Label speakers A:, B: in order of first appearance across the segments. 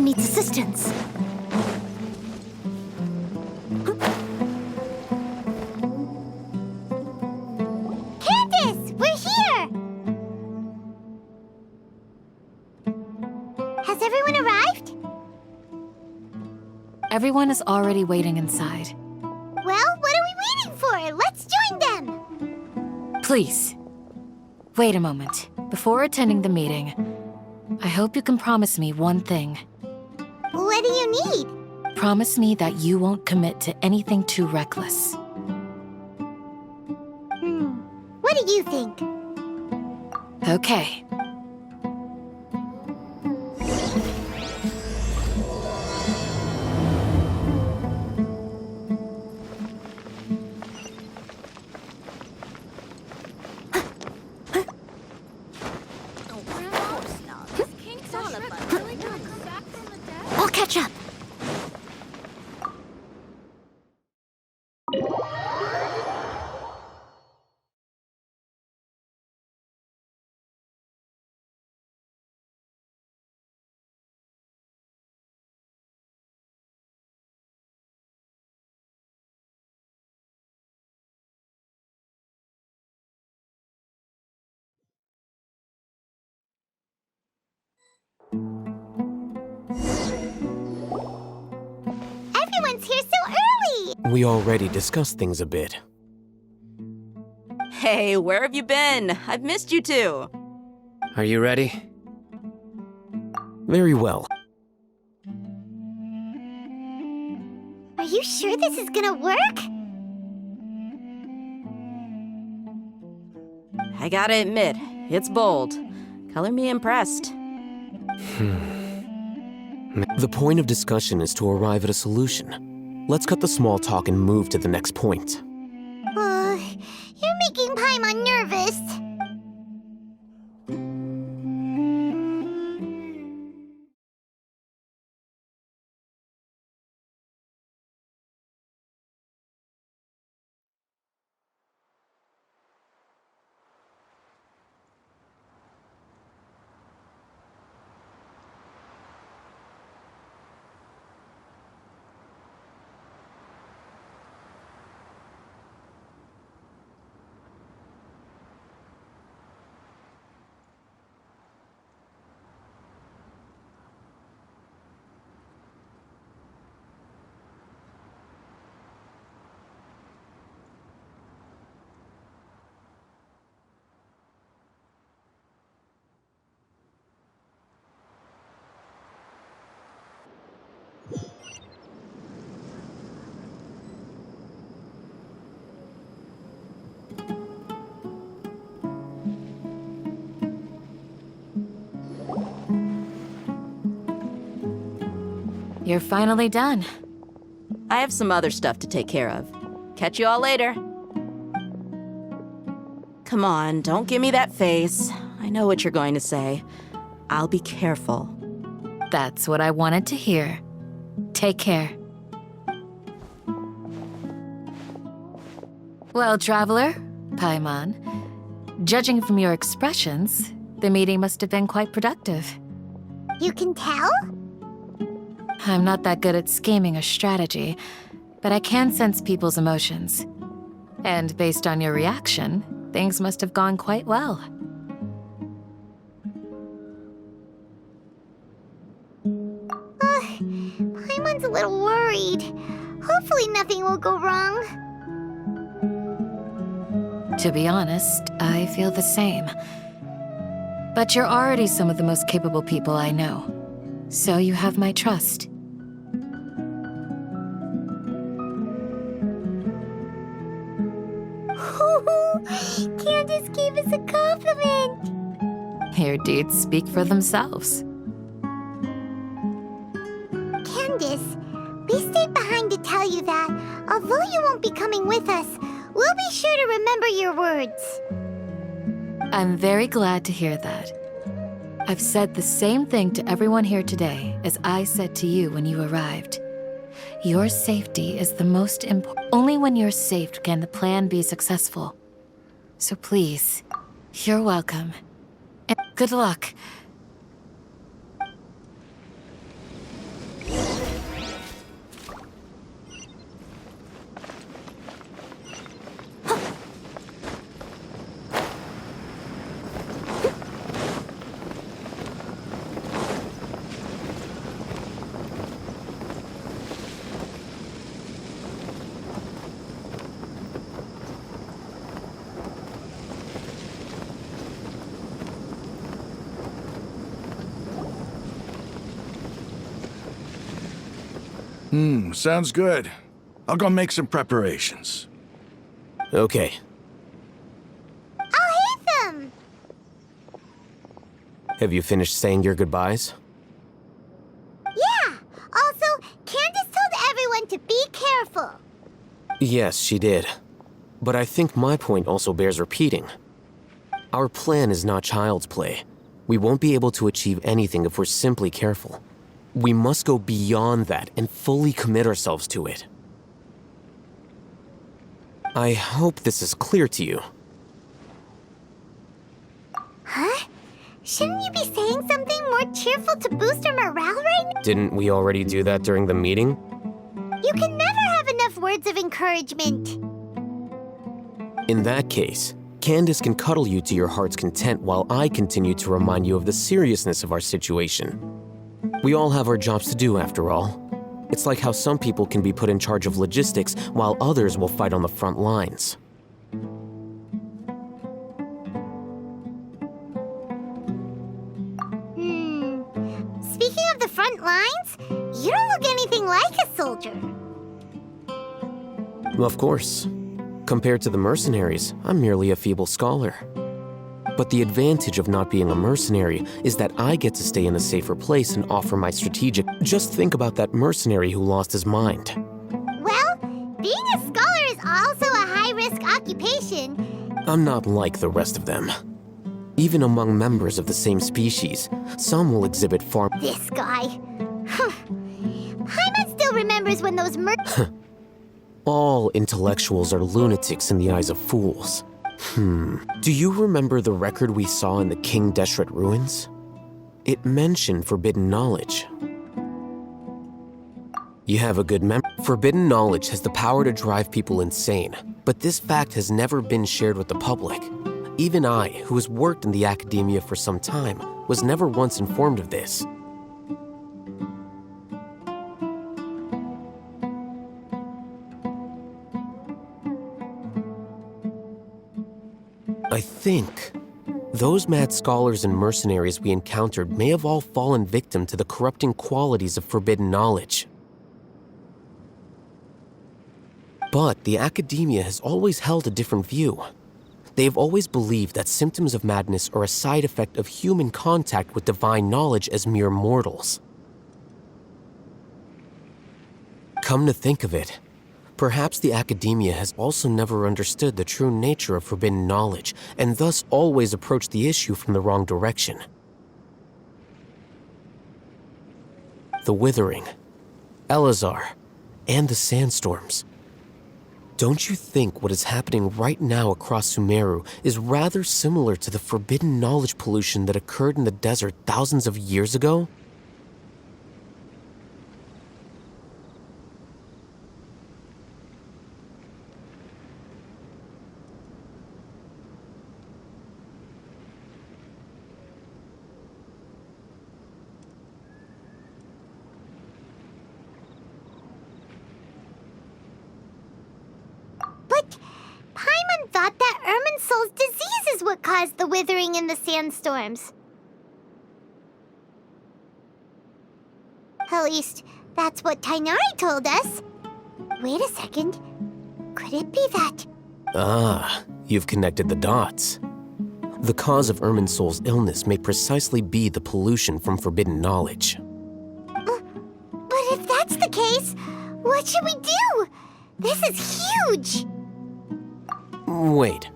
A: needs assistance.
B: Candace! We're here! Has everyone arrived?
A: Everyone is already waiting inside.
B: Well, what are we waiting for? Let's join them!
A: Please, wait a moment. Before attending the meeting, I hope you can promise me one thing.
B: What do you need?
A: Promise me that you won't commit to anything too reckless.
B: What do you think?
A: Okay. I'll catch up.
B: Everyone's here so early!
C: We already discussed things a bit.
D: Hey, where have you been? I've missed you too.
C: Are you ready? Very well.
B: Are you sure this is gonna work?
D: I gotta admit, it's bold. Color me impressed.
C: The point of discussion is to arrive at a solution. Let's cut the small talk and move to the next point.
B: You're making Paimon nervous.
A: You're finally done.
D: I have some other stuff to take care of. Catch you all later. Come on, don't give me that face. I know what you're going to say. I'll be careful.
A: That's what I wanted to hear. Take care. Well, traveler, Paimon, judging from your expressions, the meeting must have been quite productive.
B: You can tell?
A: I'm not that good at scheming or strategy, but I can sense people's emotions. And based on your reaction, things must have gone quite well.
B: Paimon's a little worried. Hopefully nothing will go wrong.
A: To be honest, I feel the same. But you're already some of the most capable people I know, so you have my trust.
B: Candace gave us a compliment!
A: Your deeds speak for themselves.
B: Candace, we stayed behind to tell you that, although you won't be coming with us, we'll be sure to remember your words.
A: I'm very glad to hear that. I've said the same thing to everyone here today as I said to you when you arrived. Your safety is the most important. Only when you're safe can the plan be successful. So please, you're welcome. And good luck.
E: Sounds good. I'll go make some preparations.
C: Okay.
B: I'll hit them!
C: Have you finished saying your goodbyes?
B: Yeah! Also, Candace told everyone to be careful.
C: Yes, she did. But I think my point also bears repeating. Our plan is not child's play. We won't be able to achieve anything if we're simply careful. We must go beyond that and fully commit ourselves to it. I hope this is clear to you.
B: Huh? Shouldn't you be saying something more cheerful to boost our morale right now?
C: Didn't we already do that during the meeting?
B: You can never have enough words of encouragement.
C: In that case, Candace can cuddle you to your heart's content while I continue to remind you of the seriousness of our situation. We all have our jobs to do after all. It's like how some people can be put in charge of logistics while others will fight on the front lines.
B: Speaking of the front lines, you don't look anything like a soldier.
C: Of course. Compared to the mercenaries, I'm merely a feeble scholar. But the advantage of not being a mercenary is that I get to stay in a safer place and offer my strategic. Just think about that mercenary who lost his mind.
B: Well, being a scholar is also a high-risk occupation.
C: I'm not like the rest of them. Even among members of the same species, some will exhibit far.
B: This guy. Paimon still remembers when those
C: All intellectuals are lunatics in the eyes of fools. Do you remember the record we saw in the King Deshret ruins? It mentioned forbidden knowledge. You have a good memory. Forbidden knowledge has the power to drive people insane, but this fact has never been shared with the public. Even I, who has worked in the academia for some time, was never once informed of this. I think those mad scholars and mercenaries we encountered may have all fallen victim to the corrupting qualities of forbidden knowledge. But the academia has always held a different view. They have always believed that symptoms of madness are a side effect of human contact with divine knowledge as mere mortals. Come to think of it, perhaps the academia has also never understood the true nature of forbidden knowledge, and thus always approached the issue from the wrong direction. The Withering, Elazar, and the Sandstorms. Don't you think what is happening right now across Sumeru is rather similar to the forbidden knowledge pollution that occurred in the desert thousands of years ago?
B: But Paimon thought that Irminsul's disease is what caused the withering in the sandstorms. At least, that's what Tainari told us. Wait a second. Could it be that...
C: Ah, you've connected the dots. The cause of Irminsul's illness may precisely be the pollution from forbidden knowledge.
B: But if that's the case, what should we do? This is huge!
C: Wait,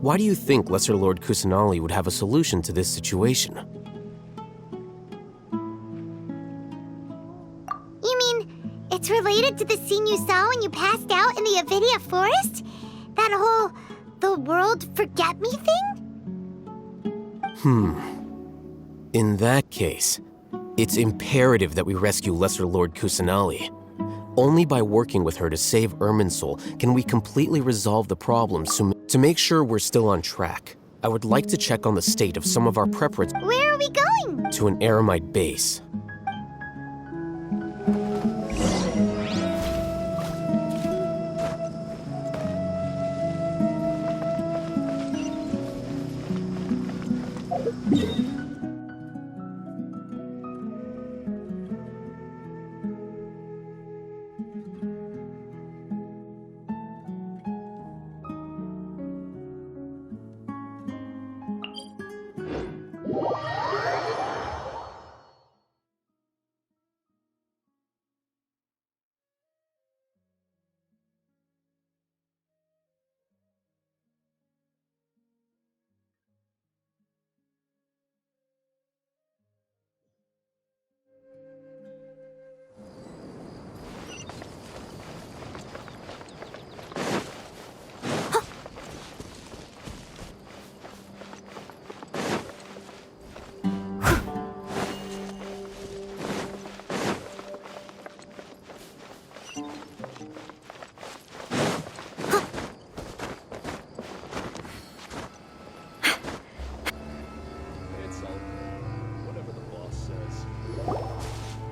C: why do you think Lesser Lord Kusanali would have a solution to this situation?
B: You mean, it's related to the scene you saw when you passed out in the Avidia forest? That whole, the world forget me thing?
C: In that case, it's imperative that we rescue Lesser Lord Kusanali. Only by working with her to save Irminsul can we completely resolve the problems. To make sure we're still on track, I would like to check on the state of some of our preparatories.
B: Where are we going?
C: To an Eremite base.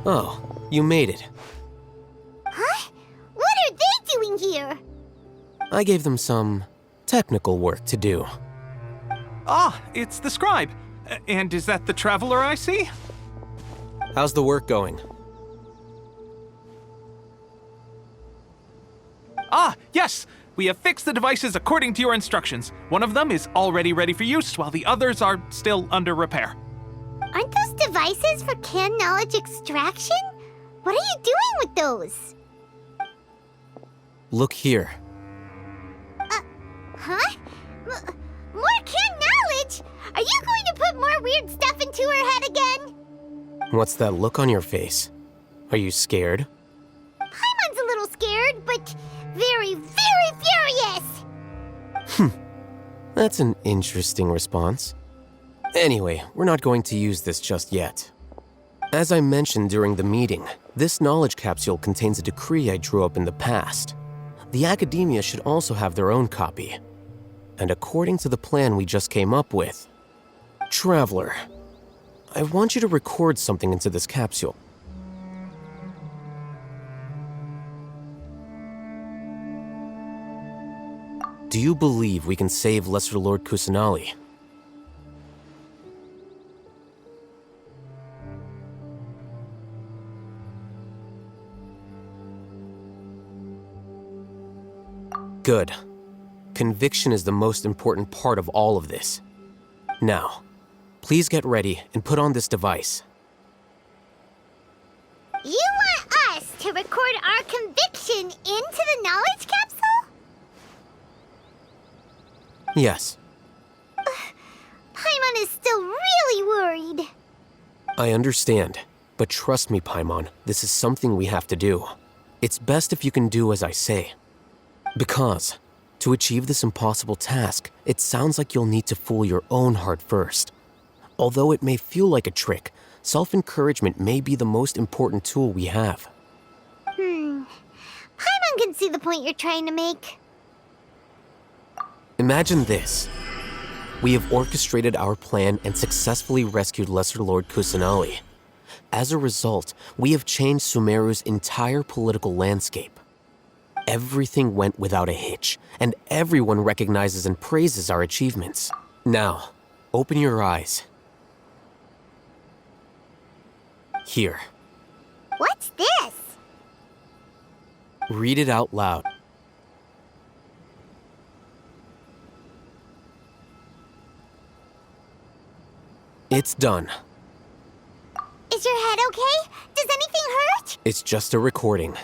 C: Oh, you made it.
B: Huh? What are they doing here?
C: I gave them some technical work to do.
F: Ah, it's the scribe. And is that the traveler I see?
C: How's the work going?
F: Ah, yes! We have fixed the devices according to your instructions. One of them is already ready for use, while the others are still under repair.
B: Aren't those devices for canned knowledge extraction? What are you doing with those?
C: Look here.
B: Huh? More canned knowledge? Are you going to put more weird stuff into her head again?
C: What's that look on your face? Are you scared?
B: Paimon's a little scared, but very, very furious!
C: That's an interesting response. Anyway, we're not going to use this just yet. As I mentioned during the meeting, this knowledge capsule contains a decree I drew up in the past. The academia should also have their own copy. And according to the plan we just came up with, Traveler, I want you to record something into this capsule. Do you believe we can save Lesser Lord Kusanali? Good. Conviction is the most important part of all of this. Now, please get ready and put on this device.
B: You want us to record our conviction into the knowledge capsule?
C: Yes,
B: Paimon is still really worried.
C: I understand. But trust me, Paimon, this is something we have to do. It's best if you can do as I say. Because, to achieve this impossible task, it sounds like you'll need to fool your own heart first. Although it may feel like a trick, self-encouragement may be the most important tool we have.
B: Paimon can see the point you're trying to make.
C: Imagine this. We have orchestrated our plan and successfully rescued Lesser Lord Kusanali. As a result, we have changed Sumeru's entire political landscape. Everything went without a hitch, and everyone recognizes and praises our achievements. Now, open your eyes. Here.
B: What's this?
C: Read it out loud. It's done.
B: Is your head okay? Does anything hurt?
C: It's just a recording.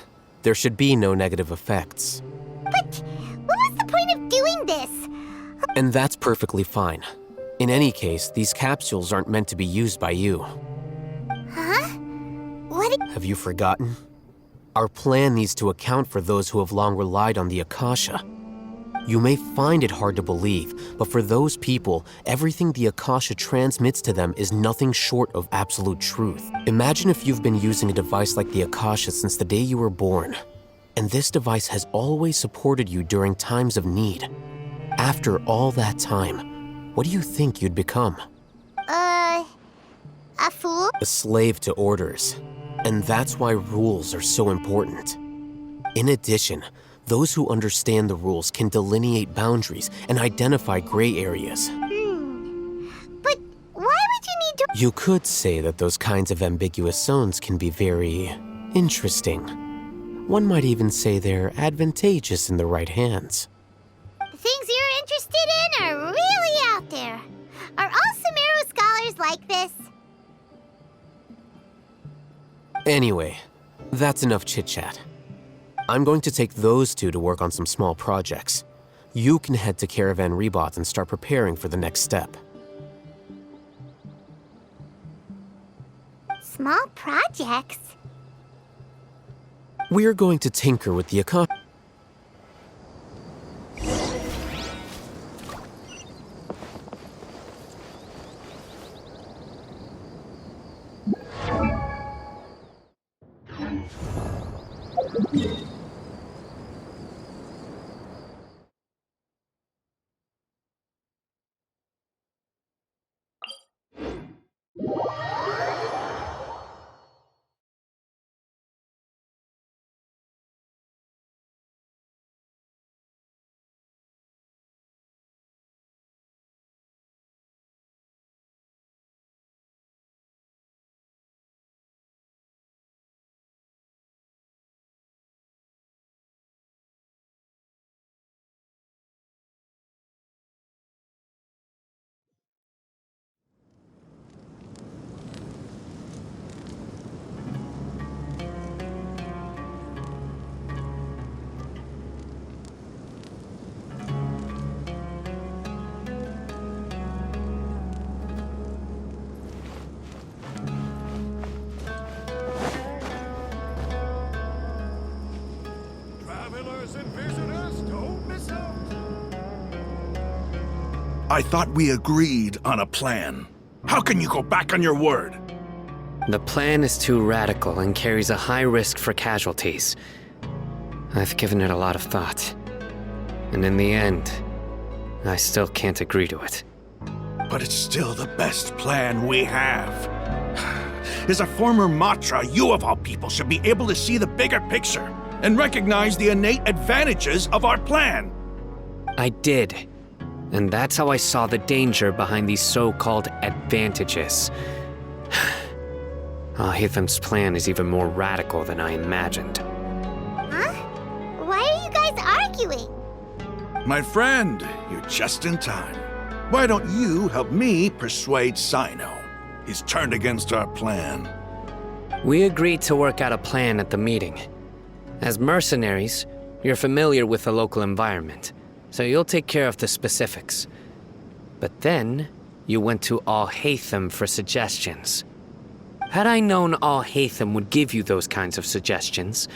C: There should be no negative effects.
B: But what was the point of doing this?
C: And that's perfectly fine. In any case, these capsules aren't meant to be used by you.
B: Huh? What?
C: Have you forgotten? Our plan needs to account for those who have long relied on the Akasha. You may find it hard to believe, but for those people, everything the Akasha transmits to them is nothing short of absolute truth. Imagine if you've been using a device like the Akasha since the day you were born, and this device has always supported you during times of need. After all that time, what do you think you'd become?
B: A fool?
C: A slave to orders. And that's why rules are so important. In addition, those who understand the rules can delineate boundaries and identify gray areas.
B: But why would you need to...
C: You could say that those kinds of ambiguous zones can be very interesting. One might even say they're advantageous in the right hands.
B: The things you're interested in are really out there. Are all Sumeru scholars like this?
C: Anyway, that's enough chit-chat. I'm going to take those two to work on some small projects. You can head to Caravan Rebot and start preparing for the next step.
B: Small projects?
C: We're going to tinker with the Akasha.
E: Travelers and visitors, don't miss out. I thought we agreed on a plan. How can you go back on your word?
G: The plan is too radical and carries a high risk for casualties. I've given it a lot of thought. And in the end, I still can't agree to it.
E: But it's still the best plan we have. As a former Matra, you of all people should be able to see the bigger picture and recognize the innate advantages of our plan.
G: I did. And that's how I saw the danger behind these so-called advantages. Al-Hitham's plan is even more radical than I imagined.
B: Huh? Why are you guys arguing?
E: My friend, you're just in time. Why don't you help me persuade Sino? He's turned against our plan.
G: We agreed to work out a plan at the meeting. As mercenaries, you're familiar with the local environment, so you'll take care of the specifics. But then, you went to Al-Haitham for suggestions. Had I known Al-Haitham would give you those kinds of suggestions,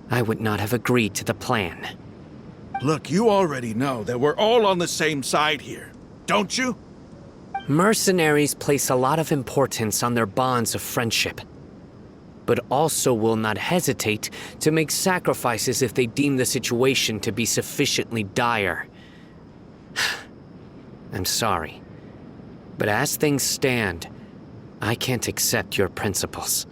G: I would not have agreed to the plan.
E: Look, you already know that we're all on the same side here, don't you?
G: Mercenaries place a lot of importance on their bonds of friendship, but also will not hesitate to make sacrifices if they deem the situation to be sufficiently dire. I'm sorry, but as things stand, I can't accept your principles.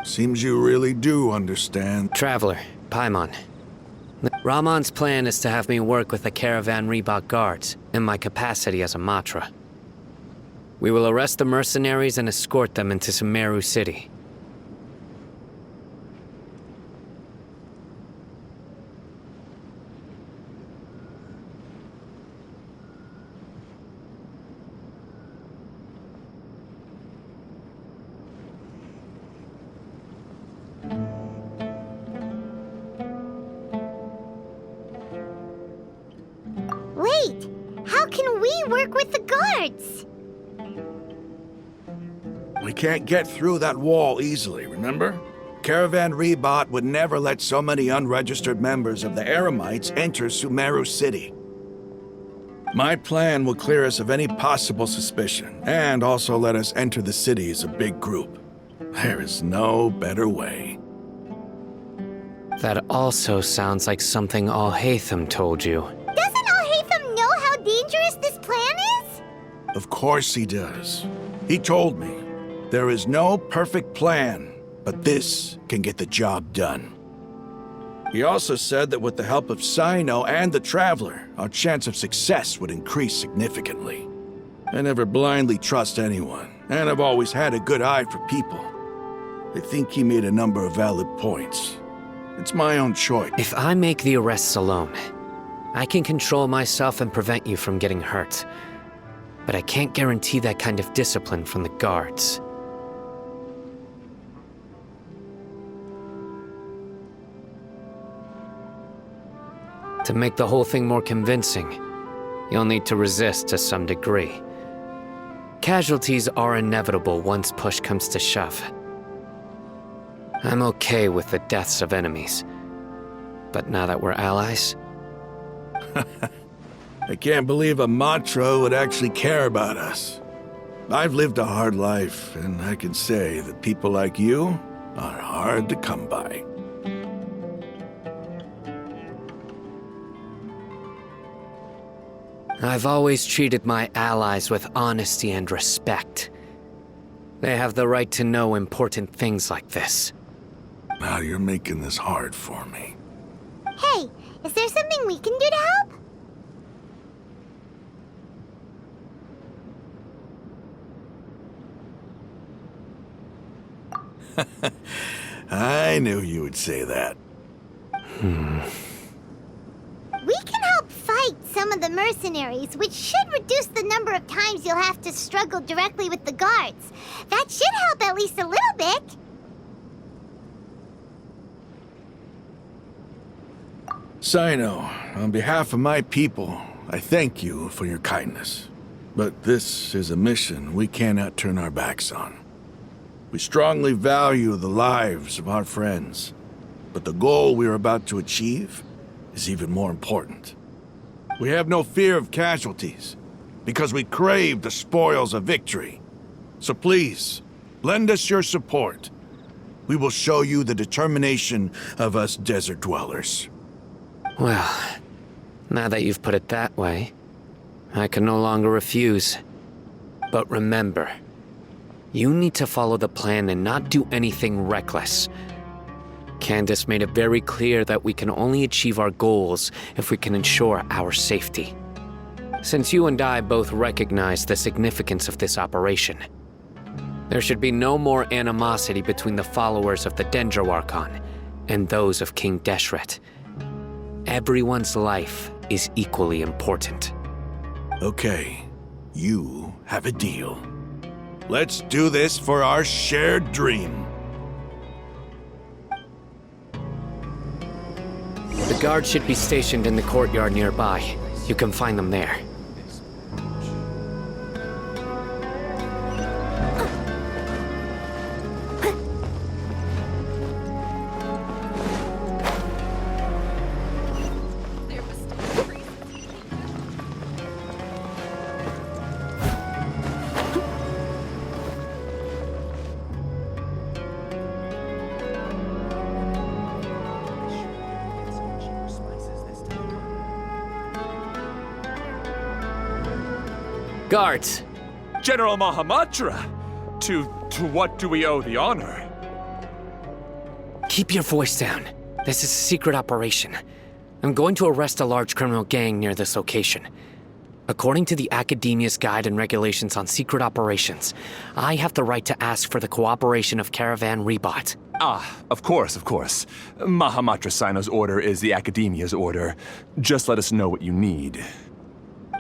E: Seems you really do understand.
G: Traveler, Paimon. Rahman's plan is to have me work with the Caravan Rebot guards in my capacity as a Matra. We will arrest the mercenaries and escort them into Sumeru City.
B: Wait, how can we work with the guards?
E: We can't get through that wall easily, remember? Caravan Rebot would never let so many unregistered members of the Eremites enter Sumeru City. My plan will clear us of any possible suspicion, and also let us enter the city as a big group. There is no better way.
G: That also sounds like something Al-Haitham told you.
B: Doesn't Al-Haitham know how dangerous this plan is?
E: Of course he does. He told me, there is no perfect plan, but this can get the job done. He also said that with the help of Sino and the Traveler, our chance of success would increase significantly. I never blindly trust anyone, and I've always had a good eye for people. I think he made a number of valid points. It's my own choice.
G: If I make the arrests alone, I can control myself and prevent you from getting hurt. But I can't guarantee that kind of discipline from the guards. To make the whole thing more convincing, you'll need to resist to some degree. Casualties are inevitable once push comes to shove. I'm okay with the deaths of enemies. But now that we're allies...
E: I can't believe a mantra would actually care about us. I've lived a hard life, and I can say that people like you are hard to come by.
G: I've always treated my allies with honesty and respect. They have the right to know important things like this.
E: Now you're making this hard for me.
B: Hey, is there something we can do to help?
E: I knew you would say that.
B: We can help fight some of the mercenaries, which should reduce the number of times you'll have to struggle directly with the guards. That should help at least a little bit.
E: Sino, on behalf of my people, I thank you for your kindness. But this is a mission we cannot turn our backs on. We strongly value the lives of our friends, but the goal we are about to achieve is even more important. We have no fear of casualties, because we crave the spoils of victory. So please, lend us your support. We will show you the determination of us desert dwellers.
G: Well, now that you've put it that way, I can no longer refuse. But remember, you need to follow the plan and not do anything reckless. Candace made it very clear that we can only achieve our goals if we can ensure our safety. Since you and I both recognize the significance of this operation, there should be no more animosity between the followers of the Dendro Archon and those of King Deshret. Everyone's life is equally important.
E: Okay, you have a deal. Let's do this for our shared dream.
G: The guards should be stationed in the courtyard nearby. You can find them there. Guards!
H: General Mahamatra! To what do we owe the honor?
G: Keep your voice down. This is a secret operation. I'm going to arrest a large criminal gang near this location. According to the Academia's Guide and Regulations on Secret Operations, I have the right to ask for the cooperation of Caravan Rebot.
H: Ah, of course. Mahamatra Sino's order is the Academia's order. Just let us know what you need.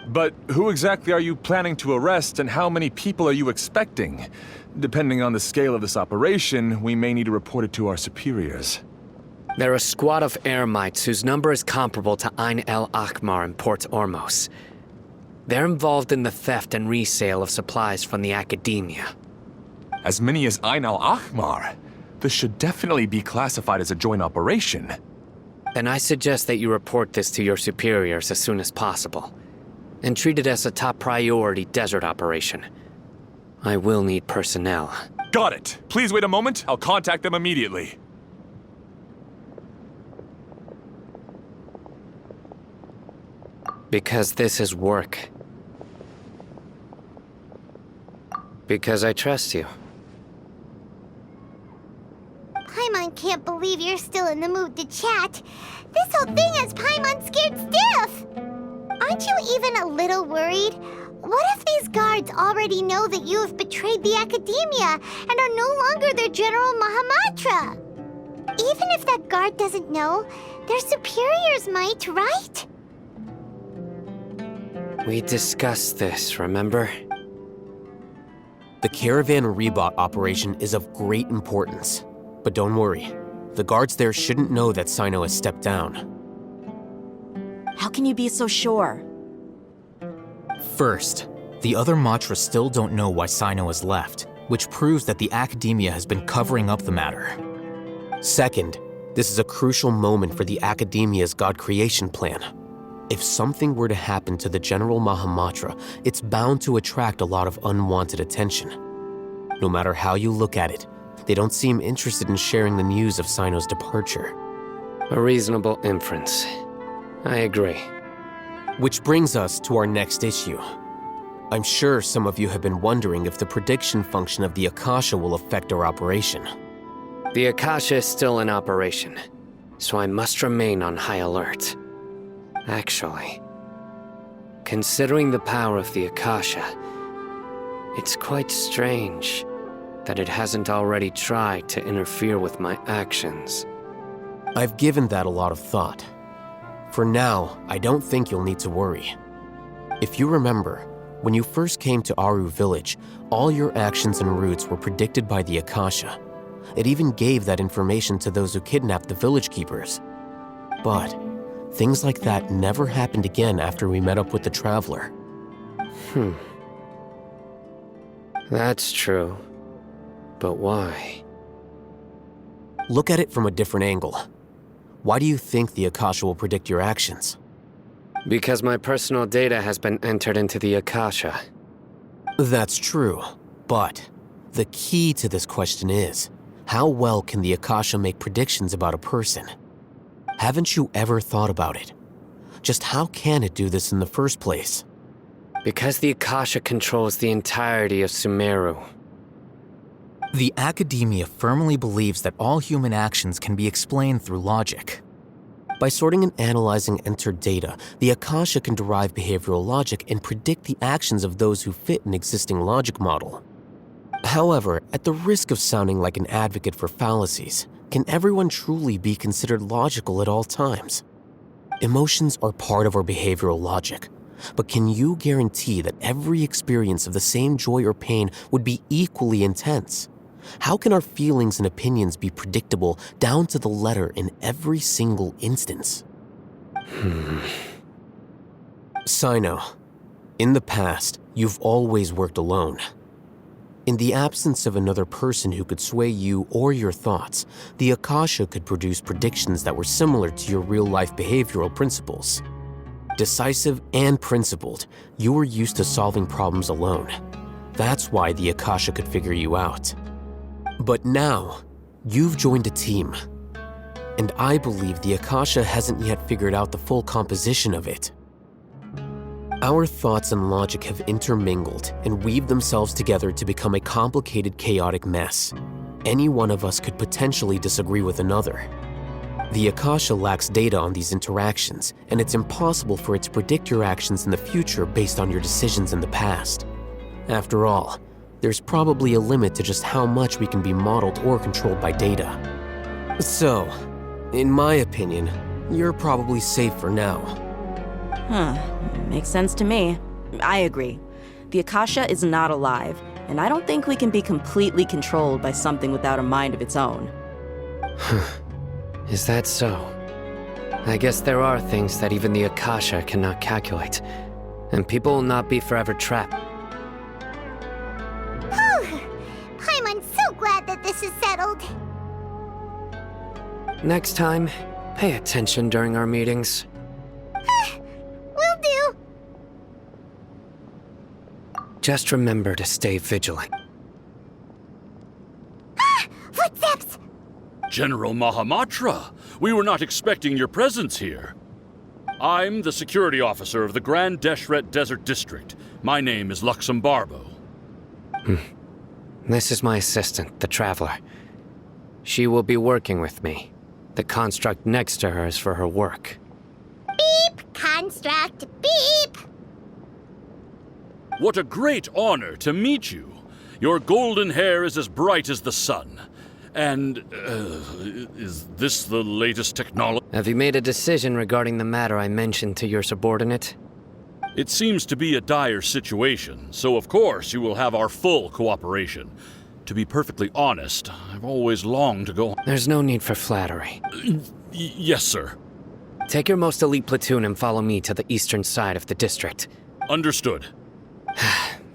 H: But who exactly are you planning to arrest, and how many people are you expecting? Depending on the scale of this operation, we may need to report it to our superiors.
G: They're a squad of Eremites whose number is comparable to Ain el Akhmar in Port Ormos. They're involved in the theft and resale of supplies from the Academia.
H: As many as Ain el Akhmar? This should definitely be classified as a joint operation.
G: Then I suggest that you report this to your superiors as soon as possible, and treat it as a top priority desert operation. I will need personnel.
H: Got it. Please wait a moment. I'll contact them immediately.
G: Because this is work. Because I trust you.
B: Paimon can't believe you're still in the mood to chat. This whole thing has Paimon scared stiff! Aren't you even a little worried? What if these guards already know that you have betrayed the Academia and are no longer their General Mahamatra? Even if that guard doesn't know, their superiors might, right?
G: We discussed this, remember?
C: The caravan rebot operation is of great importance. But don't worry, the guards there shouldn't know that Sino has stepped down.
D: How can you be so sure?
I: First, the other Matra still don't know why Sino has left, which proves that the Academia has been covering up the matter.
C: Second, this is a crucial moment for the Academia's God creation plan. If something were to happen to the General Mahamatra, it's bound to attract a lot of unwanted attention. No matter how you look at it, they don't seem interested in sharing the news of Sino's departure.
G: A reasonable inference. I agree.
C: Which brings us to our next issue. I'm sure some of you have been wondering if the prediction function of the Akasha will affect our operation.
G: The Akasha is still in operation, so I must remain on high alert. Actually, considering the power of the Akasha, it's quite strange that it hasn't already tried to interfere with my actions.
C: I've given that a lot of thought. For now, I don't think you'll need to worry. If you remember, when you first came to Aru Village, all your actions and routes were predicted by the Akasha. It even gave that information to those who kidnapped the village keepers. But things like that never happened again after we met up with the Traveler.
G: That's true. But why?
C: Look at it from a different angle. Why do you think the Akasha will predict your actions?
G: Because my personal data has been entered into the Akasha.
C: That's true, but the key to this question is, how well can the Akasha make predictions about a person? Haven't you ever thought about it? Just how can it do this in the first place?
G: Because the Akasha controls the entirety of Sumeru.
I: The Academia firmly believes that all human actions can be explained through logic.
C: By sorting and analyzing entered data, the Akasha can derive behavioral logic and predict the actions of those who fit an existing logic model. However, at the risk of sounding like an advocate for fallacies, can everyone truly be considered logical at all times? Emotions are part of our behavioral logic, but can you guarantee that every experience of the same joy or pain would be equally intense? How can our feelings and opinions be predictable down to the letter in every single instance? Sino, in the past, you've always worked alone. In the absence of another person who could sway you or your thoughts, the Akasha could produce predictions that were similar to your real-life behavioral principles. Decisive and principled, you were used to solving problems alone. That's why the Akasha could figure you out. But now, you've joined a team. And I believe the Akasha hasn't yet figured out the full composition of it. Our thoughts and logic have intermingled and weaved themselves together to become a complicated, chaotic mess. Any one of us could potentially disagree with another. The Akasha lacks data on these interactions, and it's impossible for it to predict your actions in the future based on your decisions in the past. After all, there's probably a limit to just how much we can be modeled or controlled by data. So, in my opinion, you're probably safe for now.
D: Makes sense to me. I agree. The Akasha is not alive, and I don't think we can be completely controlled by something without a mind of its own.
G: Is that so? I guess there are things that even the Akasha cannot calculate, and people will not be forever trapped.
B: Paimon's so glad that this is settled.
G: Next time, pay attention during our meetings.
B: Will do.
G: Just remember to stay vigilant.
B: Footsteps!
J: General Mahamatra, we were not expecting your presence here. I'm the security officer of the Grand Deshret Desert District. My name is Luxembarbo.
G: This is my assistant, the Traveler. She will be working with me. The construct next to her is for her work.
B: Beep! Construct, beep!
J: What a great honor to meet you. Your golden hair is as bright as the sun. And, is this the latest technology?
G: Have you made a decision regarding the matter I mentioned to your subordinate?
J: It seems to be a dire situation, so of course you will have our full cooperation. To be perfectly honest, I've always longed to go...
G: There's no need for flattery.
J: Yes, sir.
G: Take your most elite platoon and follow me to the eastern side of the district.
J: Understood.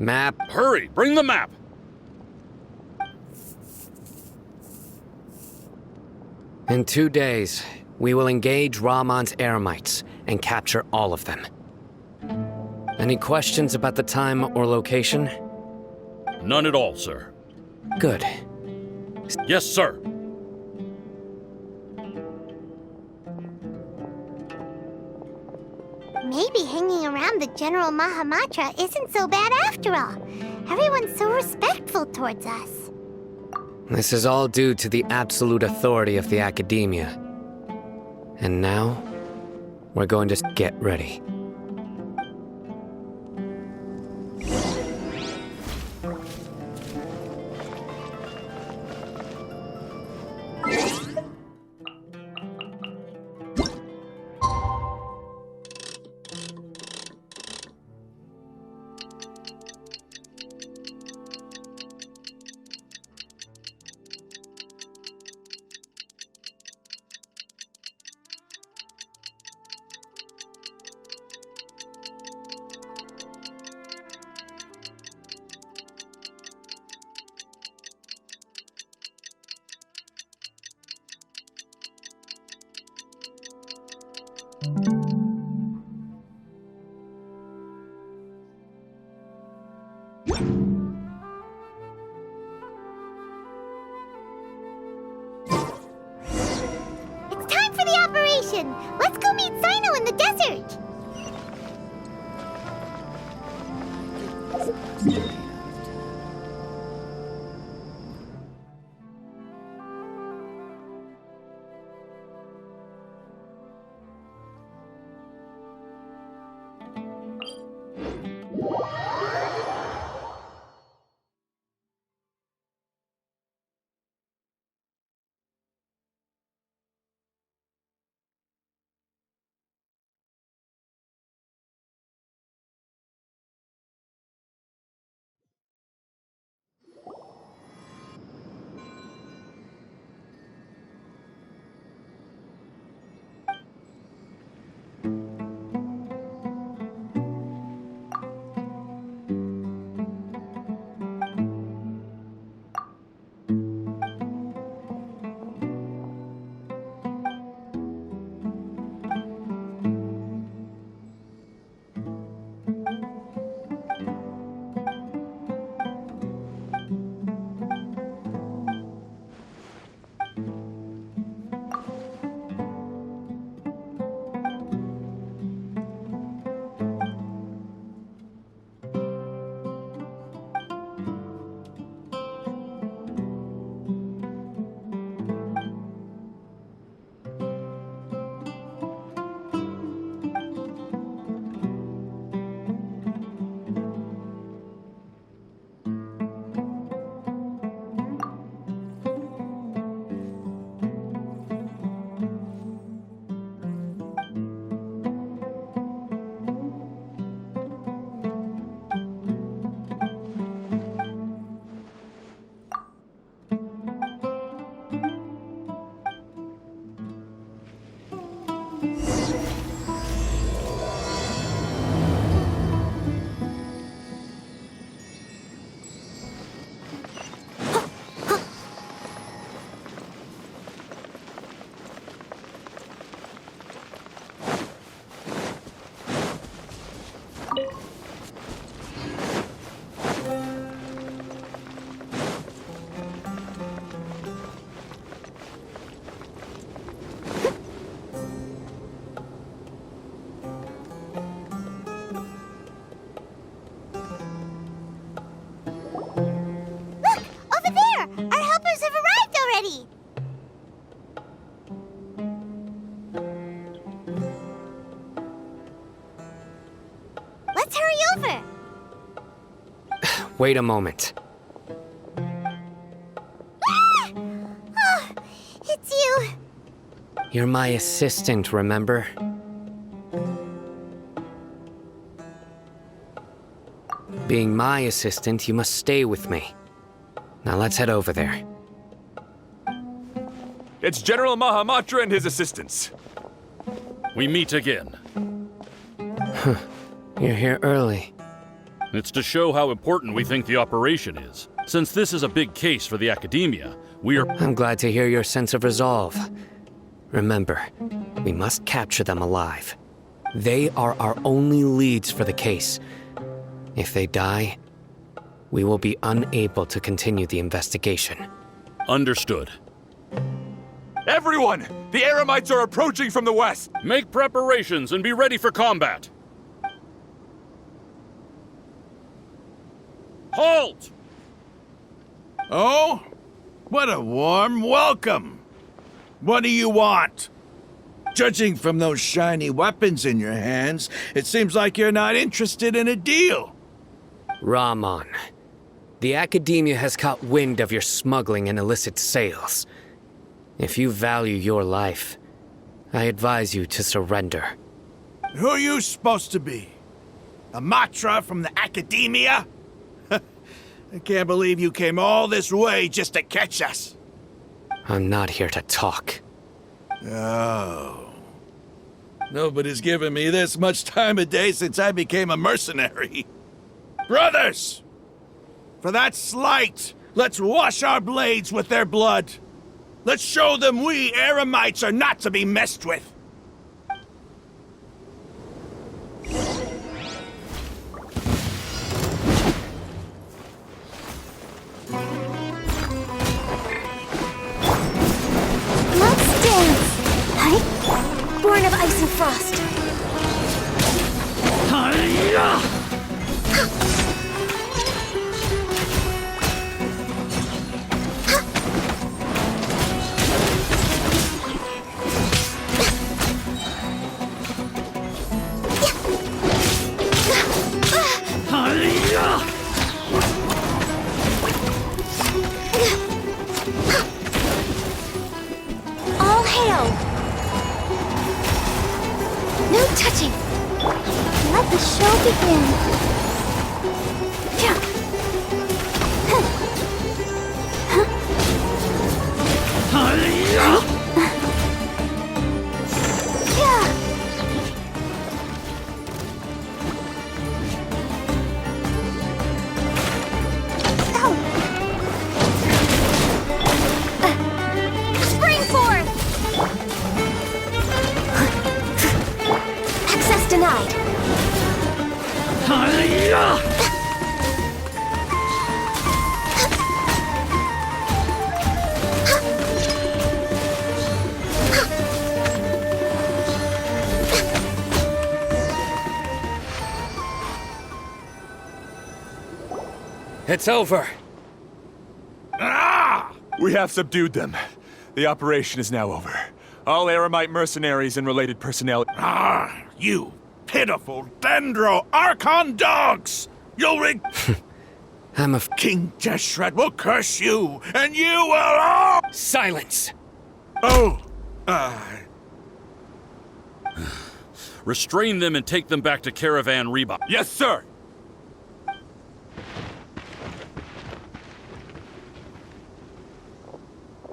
G: Map.
J: Hurry, bring the map!
G: In 2 days, we will engage Rahman's Eremites and capture all of them. Any questions about the time or location?
J: None at all, sir.
G: Good.
J: Yes, sir.
B: Maybe hanging around the General Mahamatra isn't so bad after all. Everyone's so respectful towards us.
G: This is all due to the absolute authority of the Academia. And now, we're going to get ready.
B: It's time for the operation! Let's go meet Sino in the desert!
G: Wait a moment.
B: Ah! Oh, it's you.
G: You're my assistant, remember? Being my assistant, you must stay with me. Now let's head over there.
H: It's General Mahamatra and his assistants.
J: We meet again.
G: You're here early.
J: It's to show how important we think the operation is. Since this is a big case for the Academia, we are...
G: I'm glad to hear your sense of resolve. Remember, we must capture them alive. They are our only leads for the case. If they die, we will be unable to continue the investigation.
J: Understood.
H: Everyone! The Eremites are approaching from the west!
J: Make preparations and be ready for combat. Halt!
E: Oh? What a warm welcome! What do you want? Judging from those shiny weapons in your hands, it seems like you're not interested in a deal.
G: Rahman, the Academia has caught wind of your smuggling and illicit sales. If you value your life, I advise you to surrender.
E: Who are you supposed to be? A Matra from the Academia? I can't believe you came all this way just to catch us.
G: I'm not here to talk.
E: Oh. Nobody's given me this much time of day since I became a mercenary. Brothers! For that slight, let's wash our blades with their blood. Let's show them we Eremites are not to be messed with.
B: Let's dance! Hi? Born of ice and frost. All hail! No touching! Let the show begin! Spring forth! Access denied.
G: It's over.
E: Ah!
H: We have subdued them. The operation is now over. All Eremite mercenaries and related personnel...
E: Ah! You pitiful Dendro Archon dogs! You'll
G: I'm a...
E: King Deshret will curse you, and you will all...
G: Silence!
E: Oh!
J: Restrain them and take them back to Caravan Reba.
H: Yes, sir!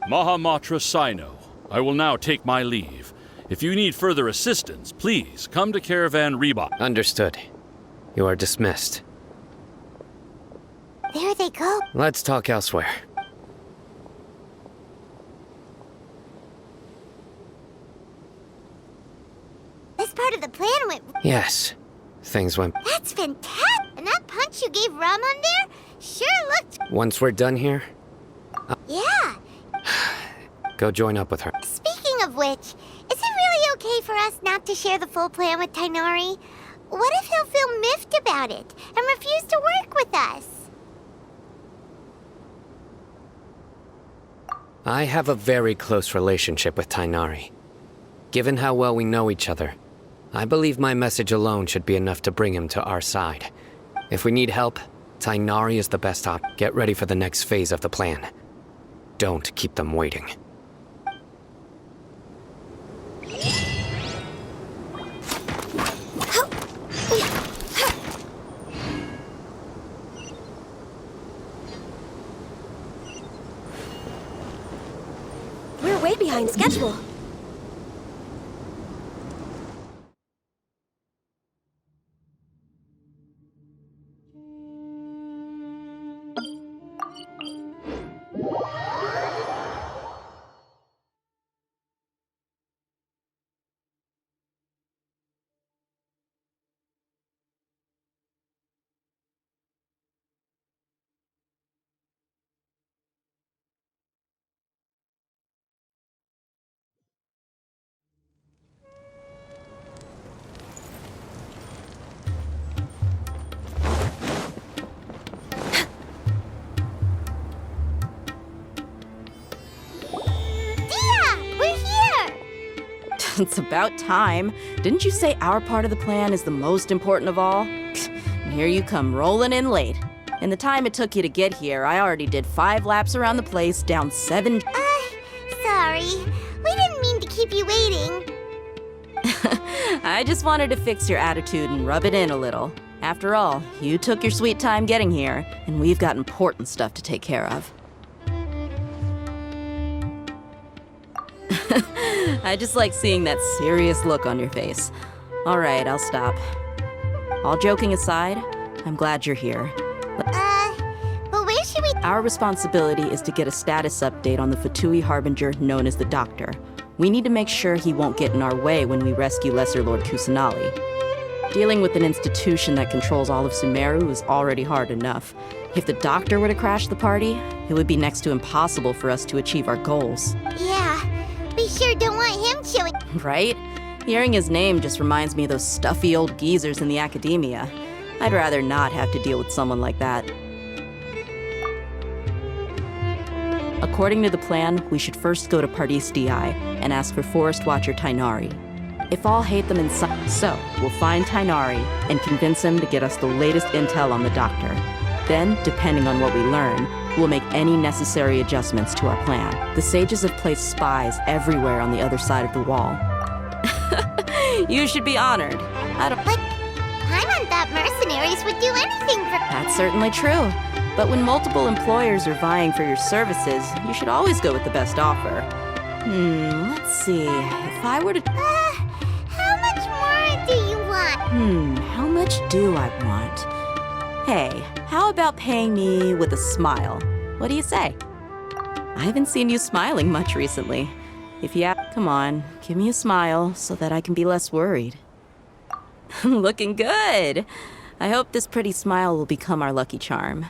J: Mahamatra Sino, I will now take my leave. If you need further assistance, please come to Caravan Reba.
G: Understood. You are dismissed.
B: There they go.
G: Let's talk elsewhere.
B: This part of the plan went...
G: Yes. Things went...
B: That's fantastic! And that punch you gave Ramon there sure looked...
G: Once we're done here,
B: Yeah!
G: go join up with her.
B: Speaking of which, is it really okay for us not to share the full plan with Tainari? What if he'll feel miffed about it and refuse to work with us?
G: I have a very close relationship with Tainari. Given how well we know each other, I believe my message alone should be enough to bring him to our side. If we need help, Tainari is the best op. Get ready for the next phase of the plan. Don't keep them waiting.
K: way behind schedule.
D: It's about time. Didn't you say our part of the plan is the most important of all? And here you come rolling in late. In the time it took you to get here, I already did 5 laps around the place, down 7...
B: Sorry. We didn't mean to keep you waiting.
D: I just wanted to fix your attitude and rub it in a little. After all, you took your sweet time getting here, and we've got important stuff to take care of. I just like seeing that serious look on your face. All right, I'll stop. All joking aside, I'm glad you're here.
B: But where should we...
D: Our responsibility is to get a status update on the Fatui Harbinger known as the Doctor. We need to make sure he won't get in our way when we rescue Lesser Lord Kusanali. Dealing with an institution that controls all of Sumeru is already hard enough. If the Doctor were to crash the party, it would be next to impossible for us to achieve our goals.
B: Yeah, we sure don't want him chewing...
D: Right? Hearing his name just reminds me of those stuffy old geezers in the academia. I'd rather not have to deal with someone like that. According to the plan, we should first go to Pardis Di and ask for Forest Watcher Tainari. If all hate them inside, so we'll find Tainari and convince him to get us the latest intel on the Doctor. Then, depending on what we learn, we'll make any necessary adjustments to our plan. The sages have placed spies everywhere on the other side of the wall. You should be honored. I don't...
B: But Paimon thought mercenaries would do anything for...
D: That's certainly true. But when multiple employers are vying for your services, you should always go with the best offer. Let's see. If I were to...
B: how much more do you want?
D: How much do I want? Hey, how about paying me with a smile? What do you say? I haven't seen you smiling much recently. If you come on, give me a smile so that I can be less worried. Looking good! I hope this pretty smile will become our lucky charm.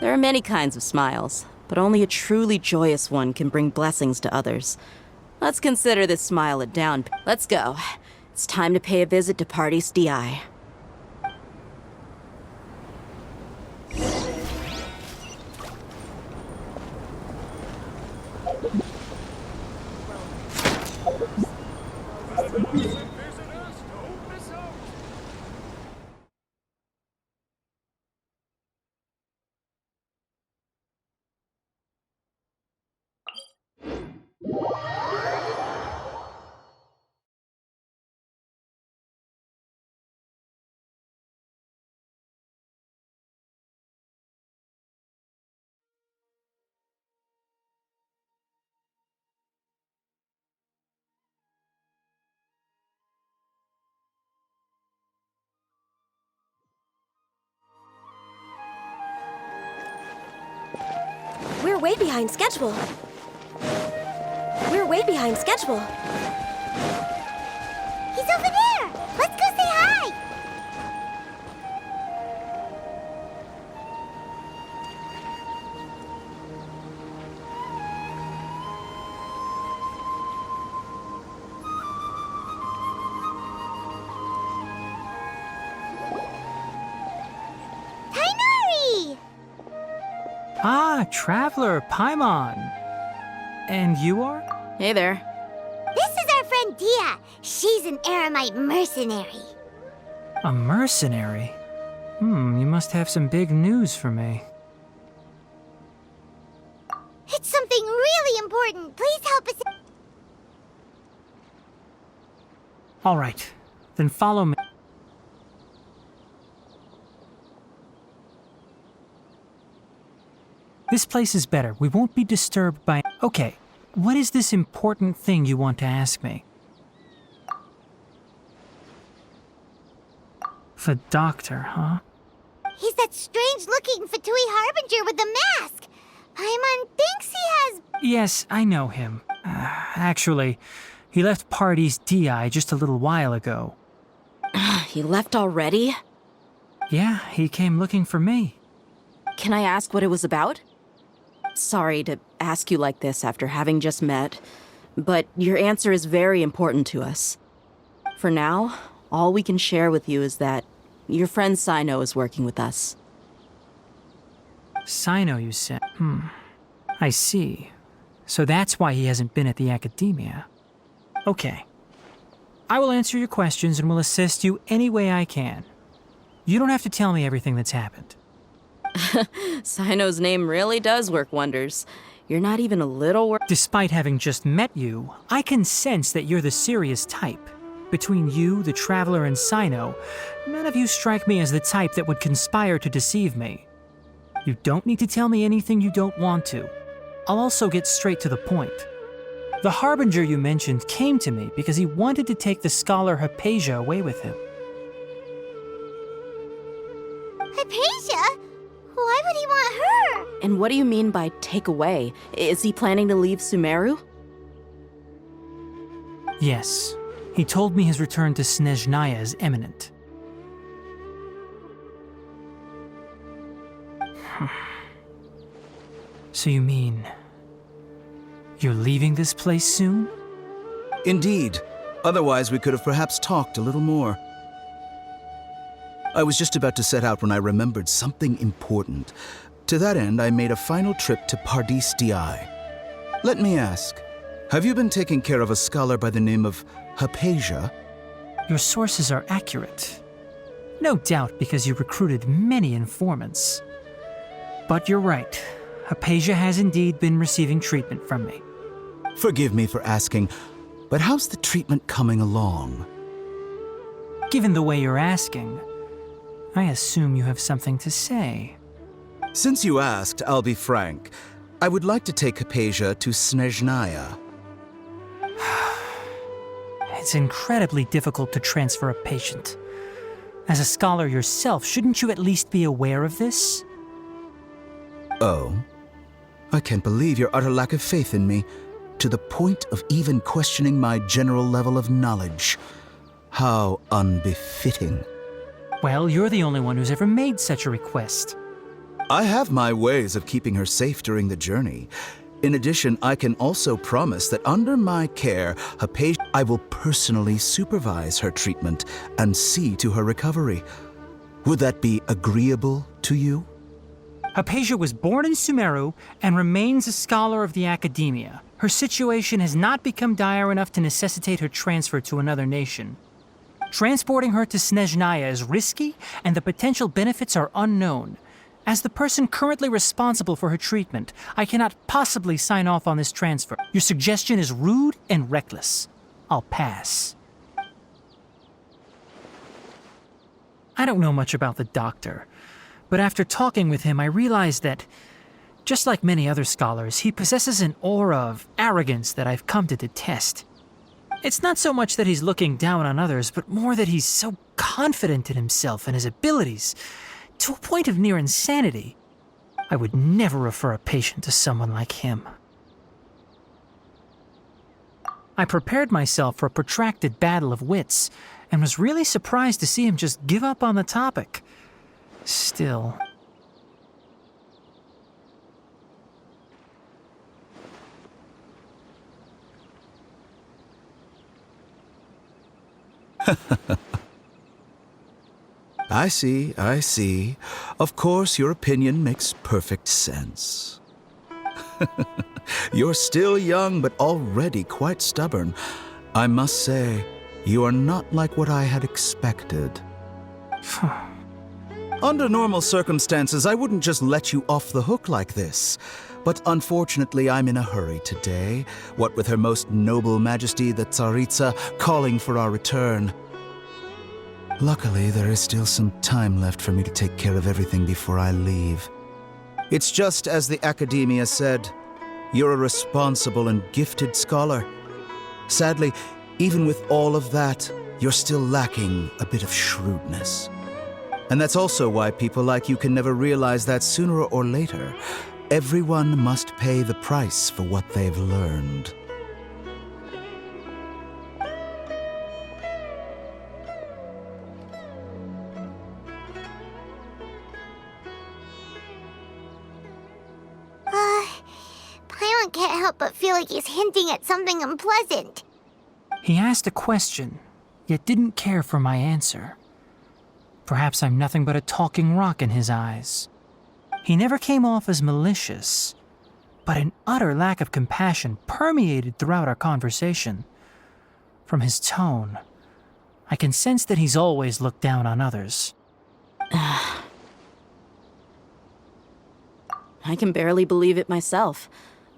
D: There are many kinds of smiles, but only a truly joyous one can bring blessings to others. Let's consider this smile a down. Let's go. It's time to pay a visit to Pardis Di.
K: We're way behind schedule. We're way behind schedule.
B: He's over there! Let's go say hi! Tainari!
L: Ah, Traveler, Paimon. And you are?
D: Hey there.
B: This is our friend Dia. She's an Aramite mercenary.
L: A mercenary? You must have some big news for me.
B: It's something really important. Please help us.
L: All right, then follow me. This place is better. We won't be disturbed by... Okay, What is this important thing you want to ask me? The doctor, huh?
B: He's that strange-looking Fatui Harbinger with the mask. Paimon thinks he has...
L: Yes, I know him. Actually, he left Part East DI just a little while ago.
D: He left already?
L: Yeah, he came looking for me.
D: Can I ask what it was about? Sorry to ask you like this after having just met, but your answer is very important to us. For now, all we can share with you is that your friend Sino is working with us.
L: Sino, you said? I see. So that's why he hasn't been at the Academia. Okay. I will answer your questions and will assist you any way I can. You don't have to tell me everything that's happened.
D: Sino's name really does work wonders. You're not even a little
L: Despite having just met you, I can sense that you're the serious type. Between you, the Traveler, and Sino, none of you strike me as the type that would conspire to deceive me. You don't need to tell me anything you don't want to. I'll also get straight to the point. The Harbinger you mentioned came to me because he wanted to take the scholar Hypatia away with him.
B: Hypatia? Why would he want her?
D: And what do you mean by take away? Is he planning to leave Sumeru?
L: Yes. He told me his return to Snezhnaya is imminent. So you mean... you're leaving this place soon?
M: Indeed. Otherwise, we could have perhaps talked a little more. I was just about to set out when I remembered something important. To that end, I made a final trip to Pardis DI. Let me ask, have you been taking care of a scholar by the name of Hypatia?
L: Your sources are accurate. No doubt because you recruited many informants. But you're right. Hypatia has indeed been receiving treatment from me.
M: Forgive me for asking, but how's the treatment coming along?
L: Given the way you're asking, I assume you have something to say.
M: Since you asked, I'll be frank. I would like to take Hypatia to Snezhnaya.
L: It's incredibly difficult to transfer a patient. As a scholar yourself, shouldn't you at least be aware of this?
M: Oh? I can't believe your utter lack of faith in me, to the point of even questioning my general level of knowledge. How unbefitting.
L: Well, you're the only one who's ever made such a request.
M: I have my ways of keeping her safe during the journey. In addition, I can also promise that under my care, I will personally supervise her treatment and see to her recovery. Would that be agreeable to you?
L: Hypatia was born in Sumeru and remains a scholar of the Academia. Her situation has not become dire enough to necessitate her transfer to another nation. Transporting her to Snezhnaya is risky, and the potential benefits are unknown. As the person currently responsible for her treatment, I cannot possibly sign off on this transfer. Your suggestion is rude and reckless. I'll pass. I don't know much about the doctor, but after talking with him, I realized that, just like many other scholars, he possesses an aura of arrogance that I've come to detest. It's not so much that he's looking down on others, but more that he's so confident in himself and his abilities, to a point of near insanity. I would never refer a patient to someone like him. I prepared myself for a protracted battle of wits, and was really surprised to see him just give up on the topic. Still...
M: I see. Of course, your opinion makes perfect sense. You're still young, but already quite stubborn. I must say, you are not like what I had expected. Under normal circumstances, I wouldn't just let you off the hook like this. But unfortunately, I'm in a hurry today, what with Her Most Noble Majesty the Tsaritsa calling for our return. Luckily, there is still some time left for me to take care of everything before I leave. It's just as the Academia said, You're a responsible and gifted scholar. Sadly, even with all of that, you're still lacking a bit of shrewdness. And that's also why people like you can never realize that sooner or later, everyone must pay the price for what they've learned.
B: Paimon can't help but feel like he's hinting at something unpleasant.
L: He asked a question, yet didn't care for my answer. Perhaps I'm nothing but a talking rock in his eyes. He never came off as malicious, but an utter lack of compassion permeated throughout our conversation. From his tone, I can sense that he's always looked down on others.
D: I can barely believe it myself.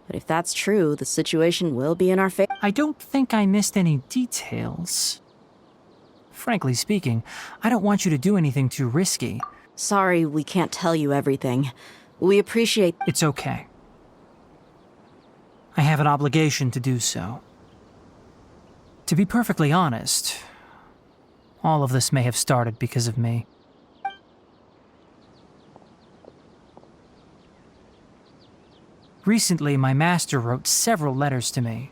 D: But if that's true, the situation will be in our favor.
L: I don't think I missed any details. Frankly speaking, I don't want you to do anything too risky.
D: Sorry, we can't tell you everything. We appreciate...
L: It's okay. I have an obligation to do so. To be perfectly honest, all of this may have started because of me. Recently, my master wrote several letters to me,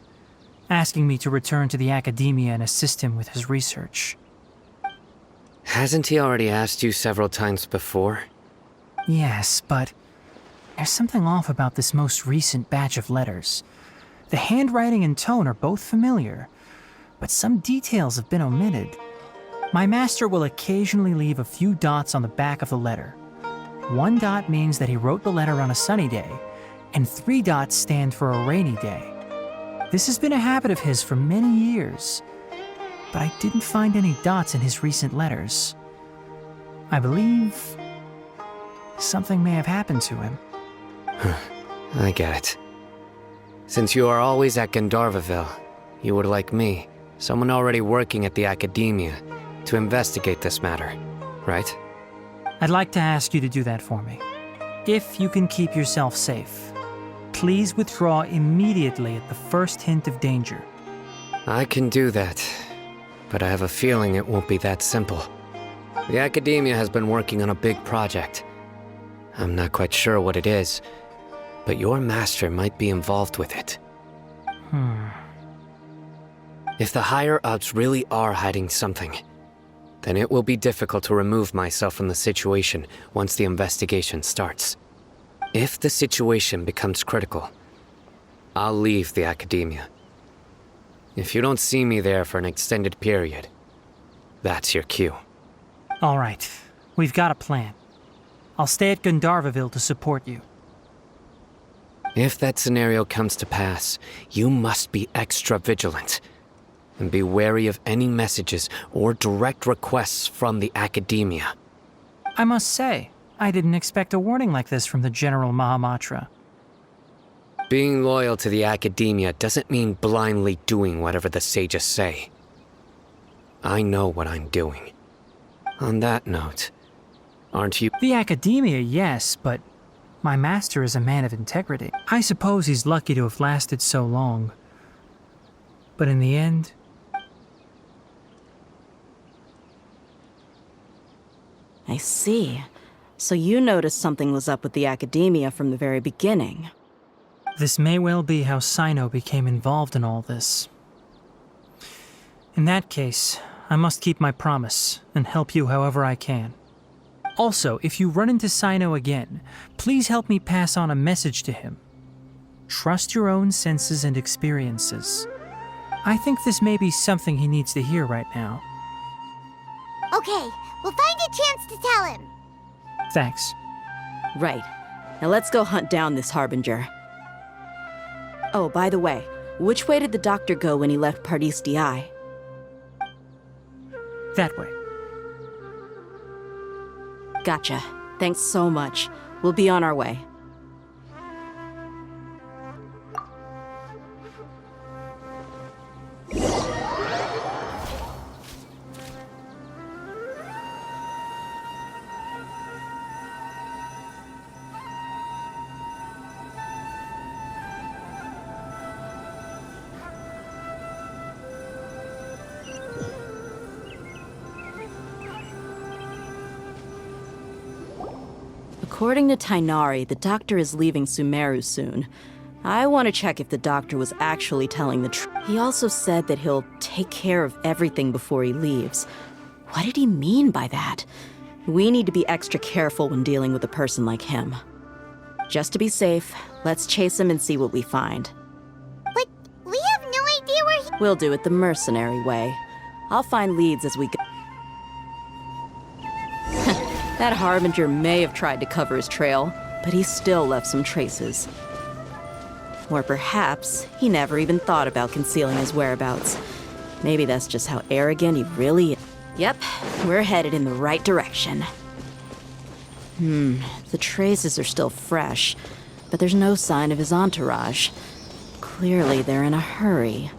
L: asking me to return to the academia and assist him with his research.
G: Hasn't he already asked you several times before?
L: Yes, but there's something off about this most recent batch of letters. The handwriting and tone are both familiar, but some details have been omitted. My master will occasionally leave a few dots on the back of the letter. 1 dot means that he wrote the letter on a sunny day, and 3 dots stand for a rainy day. This has been a habit of his for many years, but I didn't find any dots in his recent letters. I believe something may have happened to him.
G: I get it. Since you are always at Gandharvaville, you would like me, someone already working at the academia, to investigate this matter, right?
L: I'd like to ask you to do that for me. If you can keep yourself safe, please withdraw immediately at the first hint of danger.
G: I can do that, but I have a feeling it won't be that simple. The academia has been working on a big project. I'm not quite sure what it is, but your master might be involved with it. If the higher-ups really are hiding something, then it will be difficult to remove myself from the situation once the investigation starts. If the situation becomes critical, I'll leave the academia. If you don't see me there for an extended period, that's your cue.
L: All right, we've got a plan. I'll stay at Gandharvaville to support you.
G: If that scenario comes to pass, you must be extra vigilant. And be wary of any messages or direct requests from the academia.
L: I must say, I didn't expect a warning like this from the General Mahamatra.
G: Being loyal to the academia doesn't mean blindly doing whatever the sages say. I know what I'm doing. On that note, aren't you?
L: The academia, yes, but my master is a man of integrity. I suppose he's lucky to have lasted so long. But in the end...
D: I see. So you noticed something was up with the academia from the very beginning.
L: This may well be how Sino became involved in all this. In that case, I must keep my promise and help you however I can. Also, if you run into Sino again, please help me pass on a message to him. Trust your own senses and experiences. I think this may be something he needs to hear right now.
B: Okay, we'll find a chance to tell him.
L: Thanks.
D: Right. Now let's go hunt down this Harbinger. Oh, by the way, which way did the doctor go when he left Pardis Di?
L: That way.
D: Gotcha. Thanks so much. We'll be on our way. According to Tainari, the doctor is leaving Sumeru soon. I want to check if the doctor was actually telling the truth. He also said that he'll take care of everything before he leaves. What did he mean by that? We need to be extra careful when dealing with a person like him. Just to be safe, let's chase him and see what we find.
B: But we have no idea where he...
D: We'll do it the mercenary way. I'll find leads as we go. That Harbinger may have tried to cover his trail, but he still left some traces. Or perhaps he never even thought about concealing his whereabouts. Maybe that's just how arrogant he really is. Yep, we're headed in the right direction. The traces are still fresh, but there's no sign of his entourage. Clearly they're in a hurry.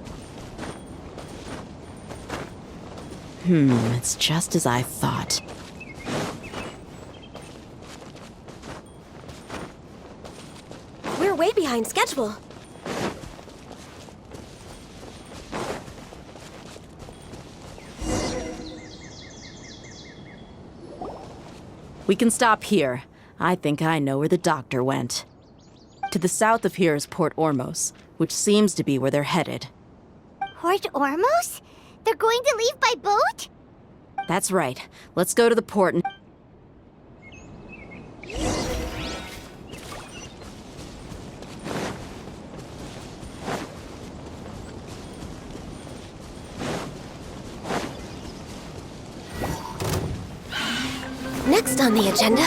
D: It's just as I thought.
K: We're way behind schedule.
D: We can stop here. I think I know where the doctor went. To the south of here is Port Ormos, which seems to be where they're headed.
B: Port Ormos? They're going to leave by boat?
D: That's right. Let's go to the port and...
K: Next on the agenda...